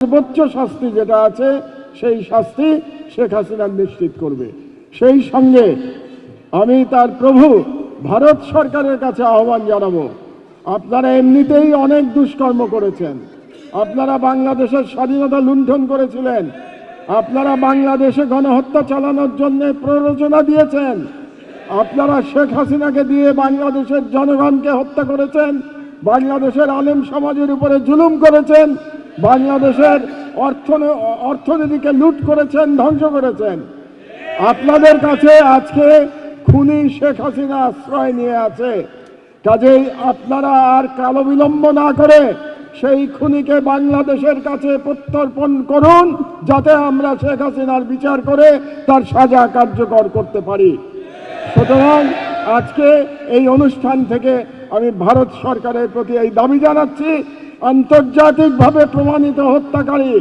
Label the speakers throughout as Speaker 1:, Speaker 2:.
Speaker 1: সর্বোচ্চ শাস্তি যেটা আছে সেই শাস্তি শেখ হাসিনা নিশ্চিত করবে। সেই সঙ্গে আমি তার প্রভু ভারত সরকারের কাছে আহ্বান জানাবো, আপনারা এমনিতেই অনেক দুষ্কর্ম করেছেন, আপনারা বাংলাদেশের স্বাধীনতা লুণ্ঠন করেছিলেন, আপনারা বাংলাদেশে গণহত্যা চালানোর জন্য প্ররোচনা দিয়েছেন, আপনারা শেখ হাসিনাকে দিয়ে বাংলাদেশের জনগণকে হত্যা করেছেন, বাংলাদেশের আলেম সমাজের উপরে জুলুম করেছেন, বাংলাদেশের অর্থনীতিকে লুট করেছেন, ধ্বংস করেছেন। আপনাদের কাছে আজকে খুনি শেখ হাসিনা আশ্রয় নিয়ে আছে। কাজেই আপনারা আর কালো বিলম্ব না করে সেই খুনিকে বাংলাদেশের কাছে প্রত্যর্পণ করুন, যাতে আমরা শেখ হাসিনার বিচার করে তার সাজা কার্যকর করতে পারি। সুতরাং আজকে এই অনুষ্ঠান থেকে আমি ভারত সরকারের প্রতি এই দাবি জানাচ্ছি, আন্তর্জাতিকভাবে প্রমাণিত হত্যাকারী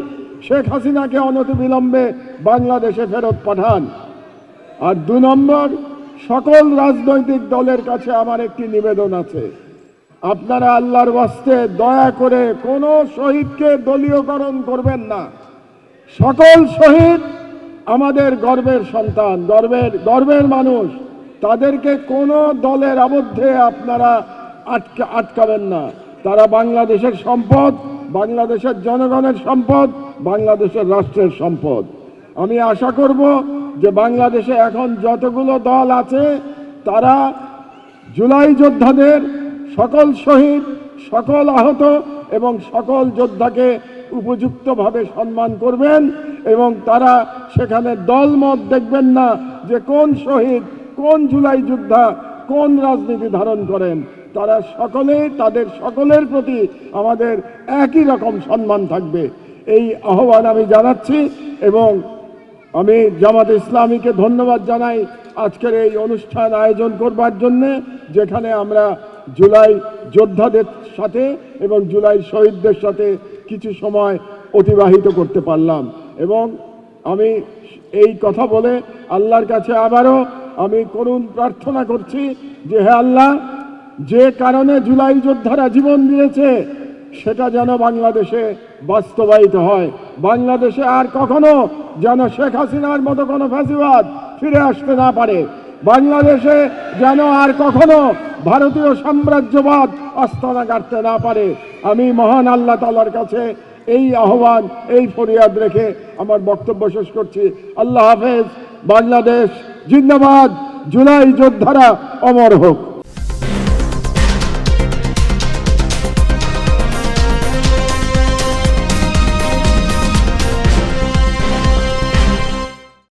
Speaker 1: শেখ হাসিনাকে অনতিবিলম্বে বাংলাদেশে ফেরত পাঠান। আর 2 নম্বর, সকল রাজনৈতিক দলের কাছে আমার একটি নিবেদন আছে, আপনারা আল্লাহর ওয়াস্তে দয়া করে কোনো শহীদকে দলীয়করণ করবেন না। সকল শহীদ আমাদের গর্বের সন্তান, গর্বের মানুষ, তাদেরকে কোনো দলের আবদ্ধে আপনারা আটকাবেন না। তারা বাংলাদেশের সম্পদ, বাংলাদেশের জনগণের সম্পদ, বাংলাদেশের রাষ্ট্রের সম্পদ। আমি আশা করব যে বাংলাদেশে এখন যতগুলো দল আছে তারা জুলাই যোদ্ধাদের, সকল শহীদ, সকল আহত এবং সকল যোদ্ধাকে উপযুক্তভাবে সম্মান করবেন এবং তারা সেখানে দলমত দেখবেন না যে কোন শহীদ, কোন জুলাই যোদ্ধা কোন রাজনীতি ধারণ করেন। তারা সকলেই, তাদের সকলের প্রতি আমাদের একই রকম সম্মান থাকবে, এই আহ্বান আমি জানাচ্ছি। এবং আমি জামাত ইসলামীকে ধন্যবাদ জানাই আজকের এই অনুষ্ঠান আয়োজন করবার জন্যে, যেখানে আমরা জুলাই যোদ্ধাদের সাথে এবং জুলাই শহীদদের সাথে কিছু সময় অতিবাহিত করতে পারলাম। এবং আমি এই কথা বলে আল্লাহর কাছে আবারও আমি করুণ প্রার্থনা করছি যে হে আল্লাহ, যে কারণে জুলাই যোদ্ধারা জীবন দিয়েছে সেটা যেন বাংলাদেশে বাস্তবায়িত হয়। বাংলাদেশে আর কখনো যেন শেখ হাসিনার মতো কোনো ফ্যাসিবাদ ফিরে আসতে না পারে। বাংলাদেশে যেন আর কখনো ভারতীয় সাম্রাজ্যবাদ আস্তানা গাড়তে না পারে। আমি মহান আল্লাহ তাআলার কাছে এই আহ্বান, এই ফরিয়াদ রেখে আমার বক্তব্য শেষ করছি। আল্লাহ হাফেজ। বাংলাদেশ জিন্দাবাদ। জুলাই যোদ্ধারা অমর হোক।